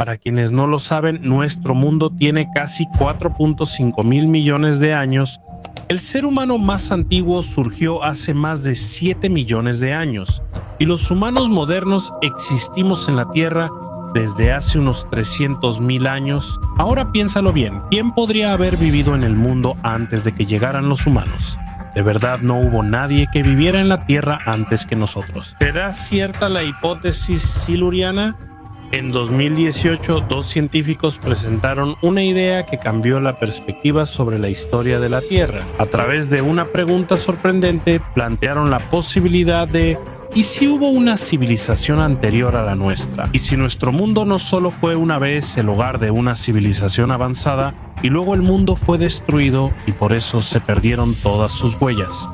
Para quienes no lo saben, nuestro mundo tiene casi 4.5 mil millones de años. El ser humano más antiguo surgió hace más de 7 millones de años, y los humanos modernos existimos en la Tierra desde hace unos 300.000 años. Ahora piénsalo bien, ¿quién podría haber vivido en el mundo antes de que llegaran los humanos? De verdad no hubo nadie que viviera en la Tierra antes que nosotros. ¿Será cierta la hipótesis siluriana? En 2018, dos científicos presentaron una idea que cambió la perspectiva sobre la historia de la Tierra. A través de una pregunta sorprendente, plantearon la posibilidad de ¿y si hubo una civilización anterior a la nuestra? ¿Y si nuestro mundo no solo fue una vez el hogar de una civilización avanzada y luego el mundo fue destruido y por eso se perdieron todas sus huellas?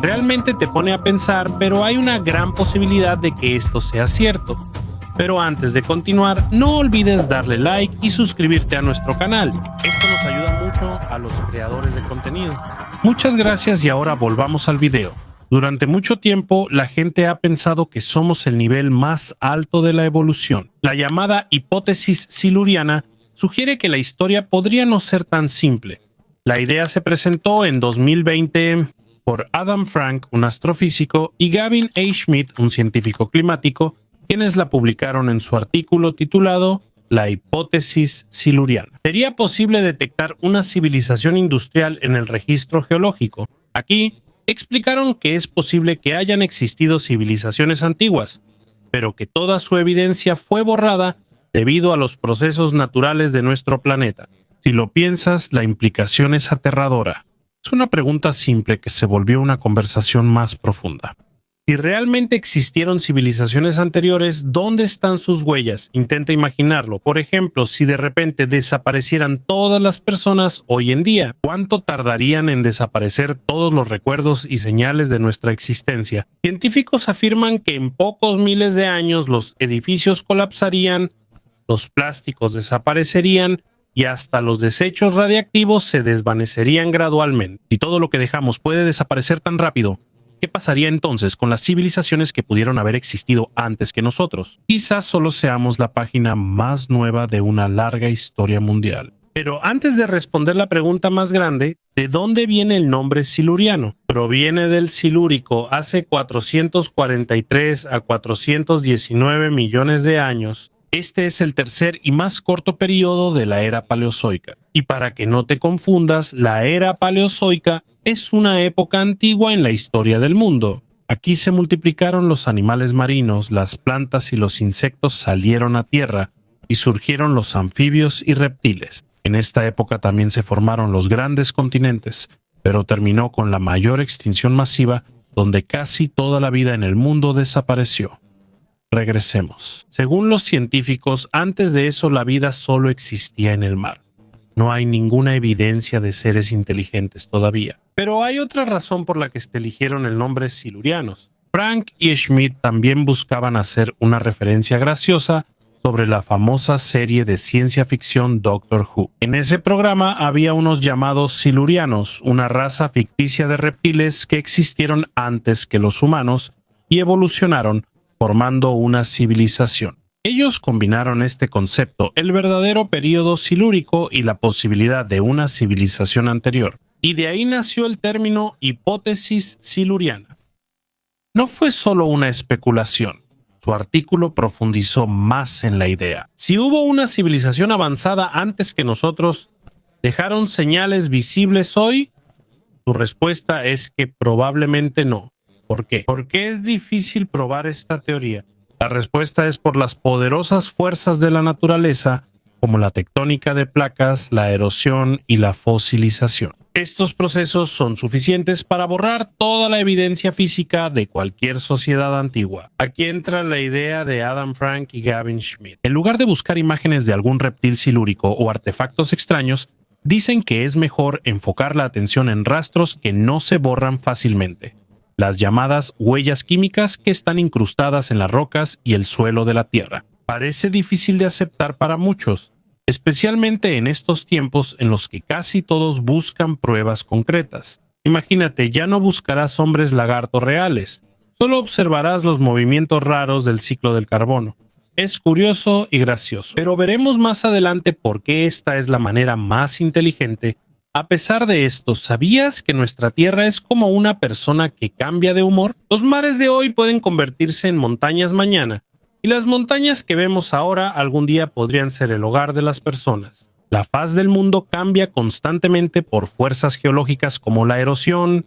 Realmente te pone a pensar, pero hay una gran posibilidad de que esto sea cierto. Pero antes de continuar, no olvides darle like y suscribirte a nuestro canal. Esto nos ayuda mucho a los creadores de contenido. Muchas gracias y ahora volvamos al video. Durante mucho tiempo, la gente ha pensado que somos el nivel más alto de la evolución. La llamada hipótesis siluriana sugiere que la historia podría no ser tan simple. La idea se presentó en 2020 por Adam Frank, un astrofísico, y Gavin A. Schmidt, un científico climático, quienes la publicaron en su artículo titulado La hipótesis siluriana. ¿Sería posible detectar una civilización industrial en el registro geológico? Aquí explicaron que es posible que hayan existido civilizaciones antiguas, pero que toda su evidencia fue borrada debido a los procesos naturales de nuestro planeta. Si lo piensas, la implicación es aterradora. Es una pregunta simple que se volvió una conversación más profunda. Si realmente existieron civilizaciones anteriores, ¿dónde están sus huellas? Intenta imaginarlo. Por ejemplo, si de repente desaparecieran todas las personas hoy en día, ¿cuánto tardarían en desaparecer todos los recuerdos y señales de nuestra existencia? Científicos afirman que en pocos miles de años los edificios colapsarían, los plásticos desaparecerían y hasta los desechos radiactivos se desvanecerían gradualmente. Si todo lo que dejamos puede desaparecer tan rápido, ¿qué pasaría entonces con las civilizaciones que pudieron haber existido antes que nosotros? Quizás solo seamos la página más nueva de una larga historia mundial. Pero antes de responder la pregunta más grande, ¿de dónde viene el nombre siluriano? Proviene del silúrico. Hace 443 a 419 millones de años. Este es el tercer y más corto periodo de la era paleozoica. Y para que no te confundas, la era paleozoica es una época antigua en la historia del mundo. Aquí se multiplicaron los animales marinos, las plantas y los insectos salieron a tierra y surgieron los anfibios y reptiles. En esta época también se formaron los grandes continentes, pero terminó con la mayor extinción masiva donde casi toda la vida en el mundo desapareció. Regresemos. Según los científicos, antes de eso la vida solo existía en el mar. No hay ninguna evidencia de seres inteligentes todavía. Pero hay otra razón por la que se eligieron el nombre silurianos. Frank y Schmidt también buscaban hacer una referencia graciosa sobre la famosa serie de ciencia ficción Doctor Who. En ese programa había unos llamados silurianos, una raza ficticia de reptiles que existieron antes que los humanos y evolucionaron formando una civilización. Ellos combinaron este concepto, el verdadero período silúrico y la posibilidad de una civilización anterior. Y de ahí nació el término hipótesis siluriana. No fue solo una especulación. Su artículo profundizó más en la idea. Si hubo una civilización avanzada antes que nosotros, ¿dejaron señales visibles hoy? Su respuesta es que probablemente no. ¿Por qué? ¿Por qué es difícil probar esta teoría? La respuesta es por las poderosas fuerzas de la naturaleza, como la tectónica de placas, la erosión y la fosilización. Estos procesos son suficientes para borrar toda la evidencia física de cualquier sociedad antigua. Aquí entra la idea de Adam Frank y Gavin Schmidt. En lugar de buscar imágenes de algún reptil silúrico o artefactos extraños, dicen que es mejor enfocar la atención en rastros que no se borran fácilmente. Las llamadas huellas químicas que están incrustadas en las rocas y el suelo de la Tierra. Parece difícil de aceptar para muchos, especialmente en estos tiempos en los que casi todos buscan pruebas concretas. Imagínate, ya no buscarás hombres lagarto reales, solo observarás los movimientos raros del ciclo del carbono. Es curioso y gracioso, pero veremos más adelante por qué esta es la manera más inteligente. A pesar de esto, ¿sabías que nuestra Tierra es como una persona que cambia de humor? Los mares de hoy pueden convertirse en montañas mañana, y las montañas que vemos ahora algún día podrían ser el hogar de las personas. La faz del mundo cambia constantemente por fuerzas geológicas como la erosión,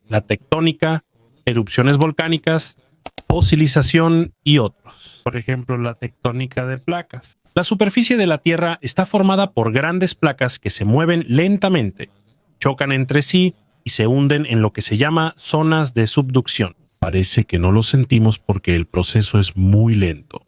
la tectónica, erupciones volcánicas, fosilización y otros. Por ejemplo, la tectónica de placas. La superficie de la Tierra está formada por grandes placas que se mueven lentamente, chocan entre sí y se hunden en lo que se llama zonas de subducción. Parece que no lo sentimos porque el proceso es muy lento,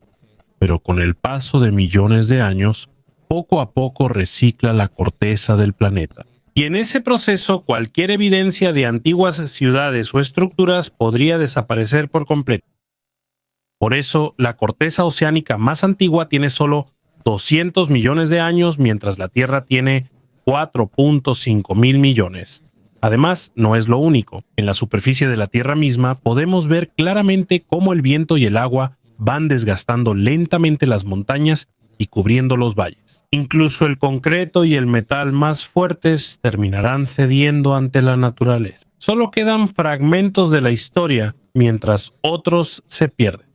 pero con el paso de millones de años, poco a poco recicla la corteza del planeta. Y en ese proceso, cualquier evidencia de antiguas ciudades o estructuras podría desaparecer por completo. Por eso, la corteza oceánica más antigua tiene solo 200 millones de años, mientras la Tierra tiene 4.5 mil millones. Además, no es lo único. En la superficie de la Tierra misma podemos ver claramente cómo el viento y el agua van desgastando lentamente las montañas y cubriendo los valles. Incluso el concreto y el metal más fuertes terminarán cediendo ante la naturaleza. Solo quedan fragmentos de la historia, mientras otros se pierden.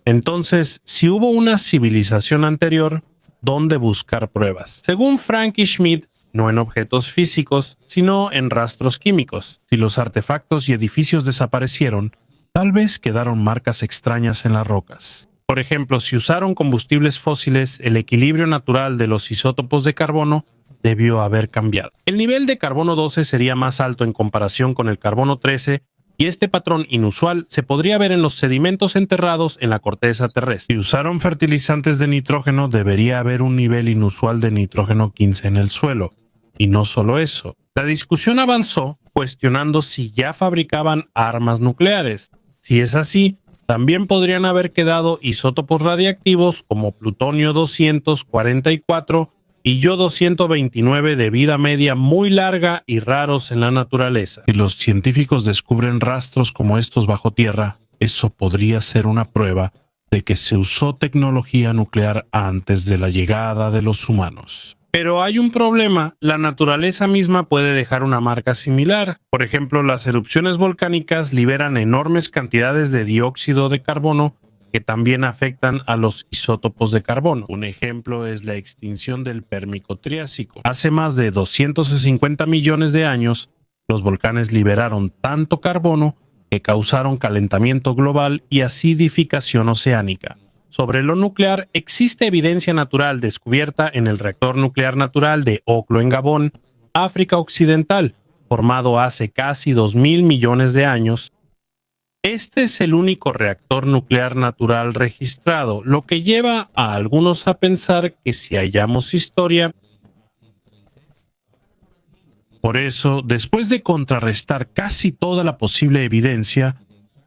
Entonces, si hubo una civilización anterior, ¿dónde buscar pruebas? Según Frank y Schmidt, no en objetos físicos, sino en rastros químicos. Si los artefactos y edificios desaparecieron, tal vez quedaron marcas extrañas en las rocas. Por ejemplo, si usaron combustibles fósiles, el equilibrio natural de los isótopos de carbono debió haber cambiado. El nivel de carbono 12 sería más alto en comparación con el carbono 13, y este patrón inusual se podría ver en los sedimentos enterrados en la corteza terrestre. Si usaron fertilizantes de nitrógeno, debería haber un nivel inusual de nitrógeno 15 en el suelo. Y no solo eso. La discusión avanzó cuestionando si ya fabricaban armas nucleares. Si es así, también podrían haber quedado isótopos radiactivos como plutonio 244 y yodo 129 de vida media muy larga y raros en la naturaleza. Si los científicos descubren rastros como estos bajo tierra, eso podría ser una prueba de que se usó tecnología nuclear antes de la llegada de los humanos. Pero hay un problema, la naturaleza misma puede dejar una marca similar. Por ejemplo, las erupciones volcánicas liberan enormes cantidades de dióxido de carbono que también afectan a los isótopos de carbono. Un ejemplo es la extinción del Pérmico Triásico. Hace más de 250 millones de años, los volcanes liberaron tanto carbono que causaron calentamiento global y acidificación oceánica. Sobre lo nuclear, existe evidencia natural descubierta en el reactor nuclear natural de Oklo en Gabón, África Occidental, formado hace casi 2.000 millones de años. Este es el único reactor nuclear natural registrado, lo que lleva a algunos a pensar que si hallamos historia. Por eso, después de contrarrestar casi toda la posible evidencia,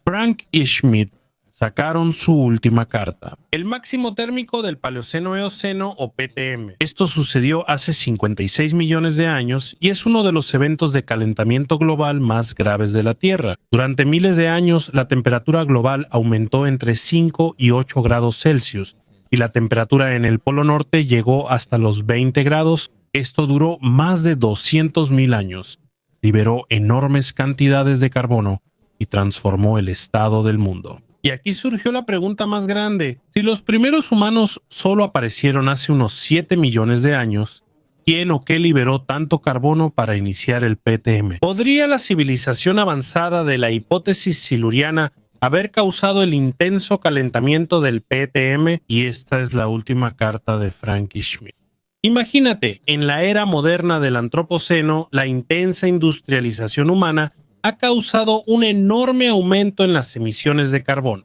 Frank y Schmidt sacaron su última carta. El máximo térmico del Paleoceno-Eoceno o PTM. Esto sucedió hace 56 millones de años y es uno de los eventos de calentamiento global más graves de la Tierra. Durante miles de años, la temperatura global aumentó entre 5 y 8 grados Celsius y la temperatura en el Polo Norte llegó hasta los 20 grados. Esto duró más de 200.000 años. Liberó enormes cantidades de carbono y transformó el estado del mundo. Y aquí surgió la pregunta más grande. Si los primeros humanos solo aparecieron hace unos 7 millones de años, ¿quién o qué liberó tanto carbono para iniciar el PTM? ¿Podría la civilización avanzada de la hipótesis siluriana haber causado el intenso calentamiento del PTM? Y esta es la última carta de Frank y Schmidt. Imagínate, en la era moderna del Antropoceno, la intensa industrialización humana ha causado un enorme aumento en las emisiones de carbono.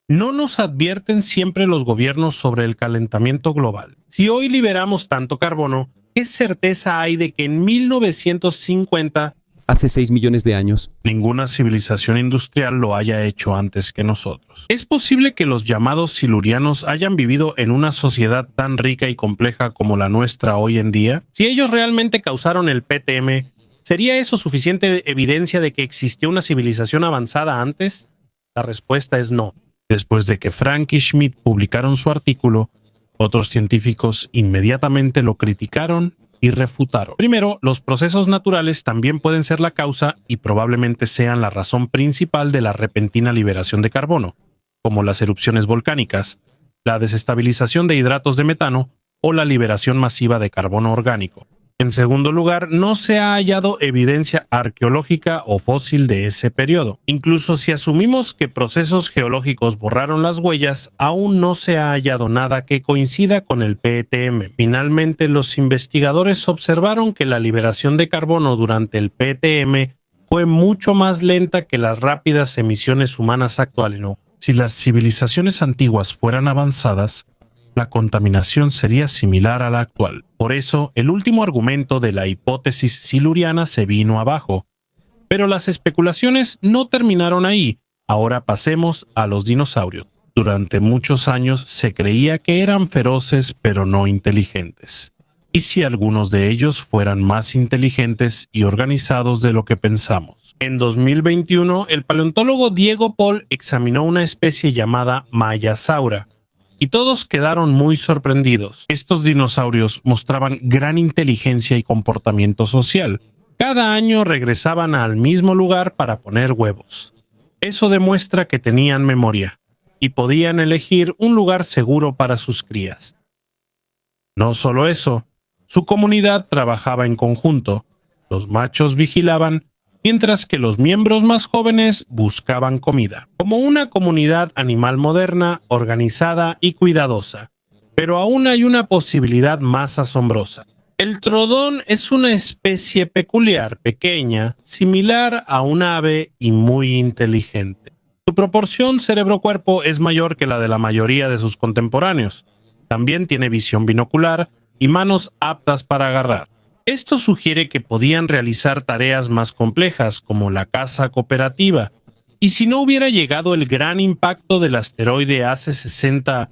¿No nos advierten siempre los gobiernos sobre el calentamiento global? Si hoy liberamos tanto carbono, ¿qué certeza hay de que en 1950, hace 6 millones de años, ninguna civilización industrial lo haya hecho antes que nosotros? ¿Es posible que los llamados silurianos hayan vivido en una sociedad tan rica y compleja como la nuestra hoy en día? Si ellos realmente causaron el PTM, ¿sería eso suficiente evidencia de que existió una civilización avanzada antes? La respuesta es no. Después de que Frank y Schmidt publicaron su artículo, otros científicos inmediatamente lo criticaron y refutaron. Primero, los procesos naturales también pueden ser la causa y probablemente sean la razón principal de la repentina liberación de carbono, como las erupciones volcánicas, la desestabilización de hidratos de metano o la liberación masiva de carbono orgánico. En segundo lugar, no se ha hallado evidencia arqueológica o fósil de ese periodo. Incluso si asumimos que procesos geológicos borraron las huellas, aún no se ha hallado nada que coincida con el PTM. Finalmente, los investigadores observaron que la liberación de carbono durante el PTM fue mucho más lenta que las rápidas emisiones humanas actuales. Si las civilizaciones antiguas fueran avanzadas, la contaminación sería similar a la actual. Por eso, el último argumento de la hipótesis siluriana se vino abajo. Pero las especulaciones no terminaron ahí. Ahora pasemos a los dinosaurios. Durante muchos años se creía que eran feroces pero no inteligentes. ¿Y si algunos de ellos fueran más inteligentes y organizados de lo que pensamos? En 2021, el paleontólogo Diego Paul examinó una especie llamada Mayasaura, y todos quedaron muy sorprendidos. Estos dinosaurios mostraban gran inteligencia y comportamiento social. Cada año regresaban al mismo lugar para poner huevos. Eso demuestra que tenían memoria y podían elegir un lugar seguro para sus crías. No solo eso, su comunidad trabajaba en conjunto. Los machos vigilaban, mientras que los miembros más jóvenes buscaban comida, como una comunidad animal moderna, organizada y cuidadosa. Pero aún hay una posibilidad más asombrosa. El trodón es una especie peculiar, pequeña, similar a un ave y muy inteligente. Su proporción cerebro-cuerpo es mayor que la de la mayoría de sus contemporáneos. También tiene visión binocular y manos aptas para agarrar. Esto sugiere que podían realizar tareas más complejas, como la caza cooperativa. Y si no hubiera llegado el gran impacto del asteroide hace 60,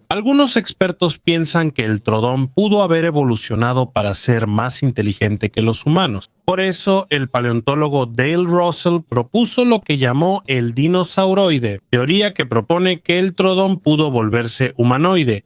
algunos expertos piensan que el trodón pudo haber evolucionado para ser más inteligente que los humanos. Por eso, el paleontólogo Dale Russell propuso lo que llamó el dinosauroide, teoría que propone que el trodón pudo volverse humanoide,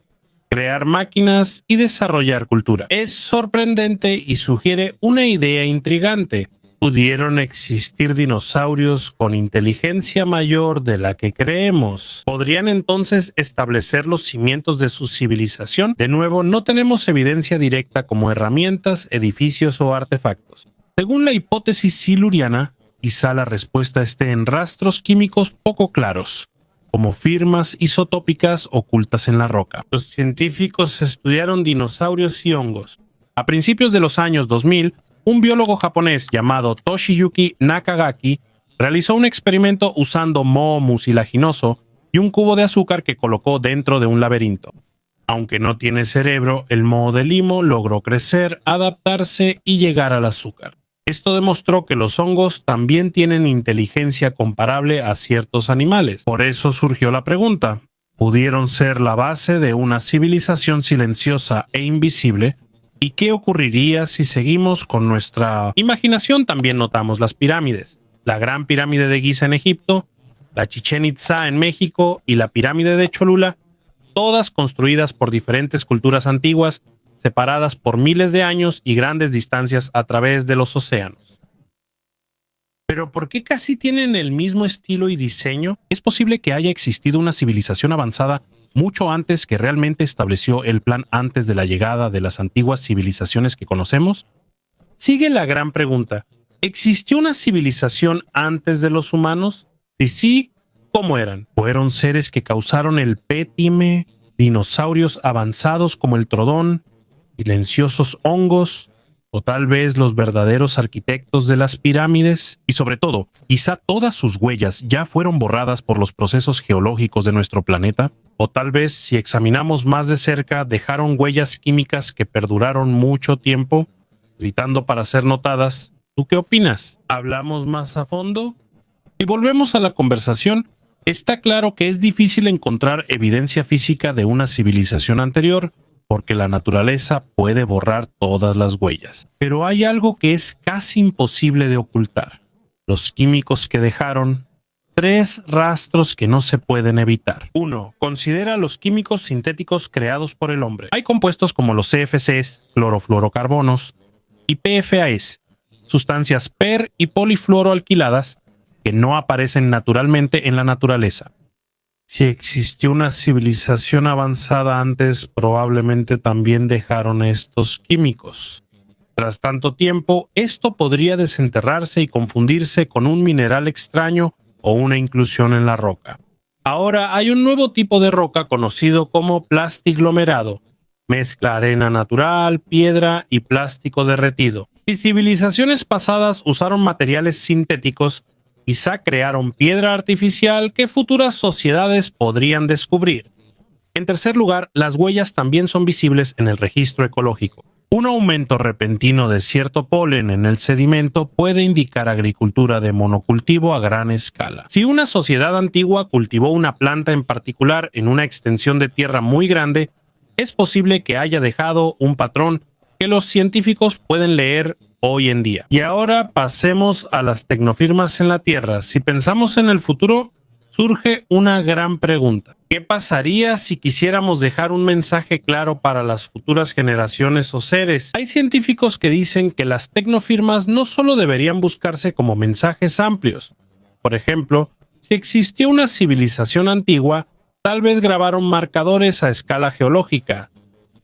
crear máquinas y desarrollar cultura. Es sorprendente y sugiere una idea intrigante. ¿Pudieron existir dinosaurios con inteligencia mayor de la que creemos? ¿Podrían entonces establecer los cimientos de su civilización? De nuevo, no tenemos evidencia directa como herramientas, edificios o artefactos. Según la hipótesis siluriana, quizá la respuesta esté en rastros químicos poco claros, como firmas isotópicas ocultas en la roca. Los científicos estudiaron dinosaurios y hongos. A principios de los años 2000, un biólogo japonés llamado Toshiyuki Nakagaki realizó un experimento usando moho mucilaginoso y un cubo de azúcar que colocó dentro de un laberinto. Aunque no tiene cerebro, el moho de limo logró crecer, adaptarse y llegar al azúcar. Esto demostró que los hongos también tienen inteligencia comparable a ciertos animales. Por eso surgió la pregunta: ¿pudieron ser la base de una civilización silenciosa e invisible? ¿Y qué ocurriría si seguimos con nuestra imaginación? También notamos las pirámides. La Gran Pirámide de Giza en Egipto, la Chichén Itzá en México y la Pirámide de Cholula, todas construidas por diferentes culturas antiguas, separadas por miles de años y grandes distancias a través de los océanos. ¿Pero por qué casi tienen el mismo estilo y diseño? ¿Es posible que haya existido una civilización avanzada mucho antes que realmente estableció el plan antes de la llegada de las antiguas civilizaciones que conocemos? Sigue la gran pregunta: ¿existió una civilización antes de los humanos? Si sí, ¿cómo eran? ¿Fueron seres que causaron el PTM, dinosaurios avanzados como el trodón, silenciosos hongos, o tal vez los verdaderos arquitectos de las pirámides? Y sobre todo, quizá todas sus huellas ya fueron borradas por los procesos geológicos de nuestro planeta, o tal vez, si examinamos más de cerca, dejaron huellas químicas que perduraron mucho tiempo, gritando para ser notadas. ¿Tú qué opinas? ¿Hablamos más a fondo? Si volvemos a la conversación, está claro que es difícil encontrar evidencia física de una civilización anterior, porque la naturaleza puede borrar todas las huellas. Pero hay algo que es casi imposible de ocultar: los químicos que dejaron, 3 rastros que no se pueden evitar. 1. Considera los químicos sintéticos creados por el hombre. Hay compuestos como los CFCs, clorofluorocarbonos, y PFAS, sustancias per- y polifluoroalquiladas que no aparecen naturalmente en la naturaleza. Si existió una civilización avanzada antes, probablemente también dejaron estos químicos. Tras tanto tiempo, esto podría desenterrarse y confundirse con un mineral extraño o una inclusión en la roca. Ahora hay un nuevo tipo de roca conocido como plastiglomerado. Mezcla arena natural, piedra y plástico derretido. Si civilizaciones pasadas usaron materiales sintéticos, quizá crearon piedra artificial que futuras sociedades podrían descubrir. En tercer lugar, las huellas también son visibles en el registro ecológico. Un aumento repentino de cierto polen en el sedimento puede indicar agricultura de monocultivo a gran escala. Si una sociedad antigua cultivó una planta en particular en una extensión de tierra muy grande, es posible que haya dejado un patrón que los científicos pueden leer hoy en día. Y ahora pasemos a las tecnofirmas en la Tierra. Si pensamos en el futuro, surge una gran pregunta. ¿Qué pasaría si quisiéramos dejar un mensaje claro para las futuras generaciones o seres? Hay científicos que dicen que las tecnofirmas no solo deberían buscarse como mensajes amplios. Por ejemplo, si existió una civilización antigua, tal vez grabaron marcadores a escala geológica,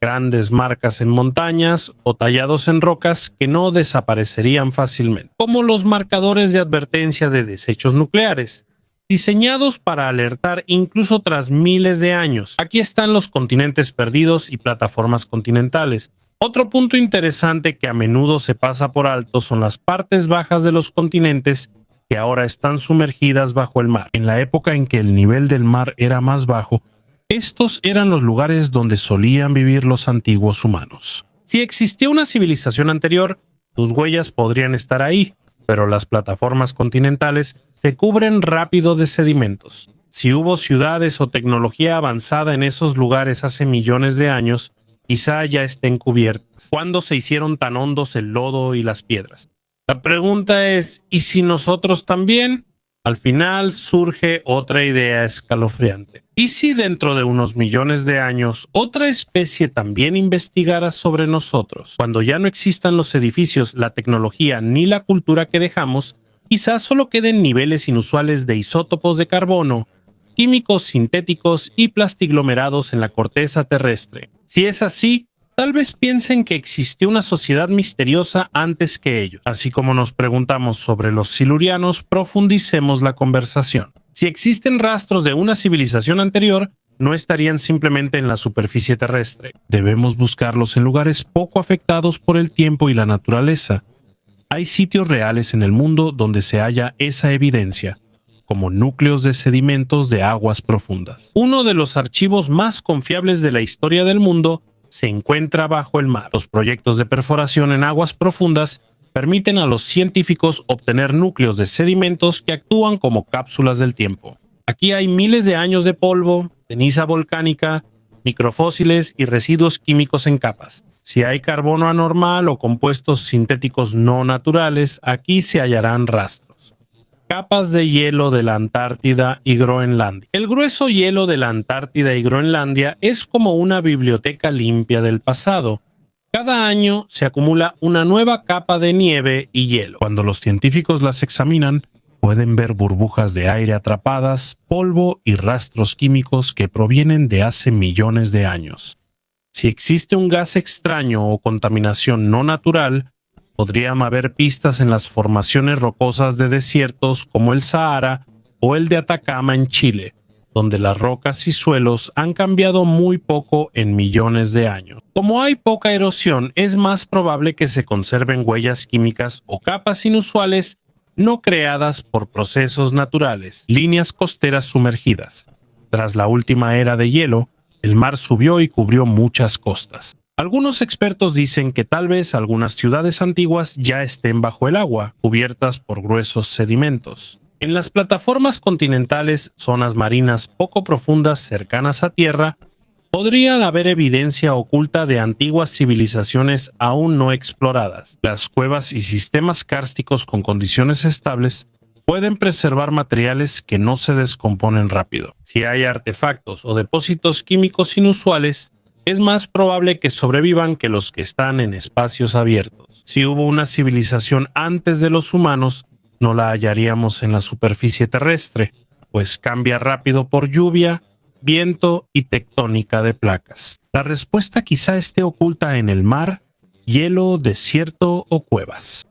grandes marcas en montañas o tallados en rocas que no desaparecerían fácilmente, como los marcadores de advertencia de desechos nucleares, diseñados para alertar incluso tras miles de años. Aquí están los continentes perdidos y plataformas continentales. Otro punto interesante que a menudo se pasa por alto son las partes bajas de los continentes que ahora están sumergidas bajo el mar. En la época en que el nivel del mar era más bajo, estos eran los lugares donde solían vivir los antiguos humanos. Si existió una civilización anterior, sus huellas podrían estar ahí, pero las plataformas continentales se cubren rápido de sedimentos. Si hubo ciudades o tecnología avanzada en esos lugares hace millones de años, quizá ya estén cubiertas. ¿Cuándo se hicieron tan hondos el lodo y las piedras? La pregunta es, ¿y si nosotros también? Al final surge otra idea escalofriante. ¿Y si dentro de unos millones de años otra especie también investigara sobre nosotros? Cuando ya no existan los edificios, la tecnología ni la cultura que dejamos, quizás solo queden niveles inusuales de isótopos de carbono, químicos sintéticos y plastiglomerados en la corteza terrestre. Si es así, tal vez piensen que existió una sociedad misteriosa antes que ellos. Así como nos preguntamos sobre los silurianos, profundicemos la conversación. Si existen rastros de una civilización anterior, no estarían simplemente en la superficie terrestre. Debemos buscarlos en lugares poco afectados por el tiempo y la naturaleza. Hay sitios reales en el mundo donde se halla esa evidencia, como núcleos de sedimentos de aguas profundas. Uno de los archivos más confiables de la historia del mundo se encuentra bajo el mar. Los proyectos de perforación en aguas profundas permiten a los científicos obtener núcleos de sedimentos que actúan como cápsulas del tiempo. Aquí hay miles de años de polvo, ceniza volcánica, microfósiles y residuos químicos en capas. Si hay carbono anormal o compuestos sintéticos no naturales, aquí se hallarán rastros. Capas de hielo de la Antártida y Groenlandia. El grueso hielo de la Antártida y Groenlandia es como una biblioteca limpia del pasado. Cada año se acumula una nueva capa de nieve y hielo. Cuando los científicos las examinan, pueden ver burbujas de aire atrapadas, polvo y rastros químicos que provienen de hace millones de años. Si existe un gas extraño o contaminación no natural, podrían haber pistas en las formaciones rocosas de desiertos como el Sahara o el de Atacama en Chile, donde las rocas y suelos han cambiado muy poco en millones de años. Como hay poca erosión, es más probable que se conserven huellas químicas o capas inusuales no creadas por procesos naturales, líneas costeras sumergidas. Tras la última era de hielo, el mar subió y cubrió muchas costas. Algunos expertos dicen que tal vez algunas ciudades antiguas ya estén bajo el agua, cubiertas por gruesos sedimentos. En las plataformas continentales, zonas marinas poco profundas cercanas a tierra, podría haber evidencia oculta de antiguas civilizaciones aún no exploradas. Las cuevas y sistemas kársticos con condiciones estables pueden preservar materiales que no se descomponen rápido. Si hay artefactos o depósitos químicos inusuales, es más probable que sobrevivan que los que están en espacios abiertos. Si hubo una civilización antes de los humanos, no la hallaríamos en la superficie terrestre, pues cambia rápido por lluvia, viento y tectónica de placas. La respuesta quizá esté oculta en el mar, hielo, desierto o cuevas.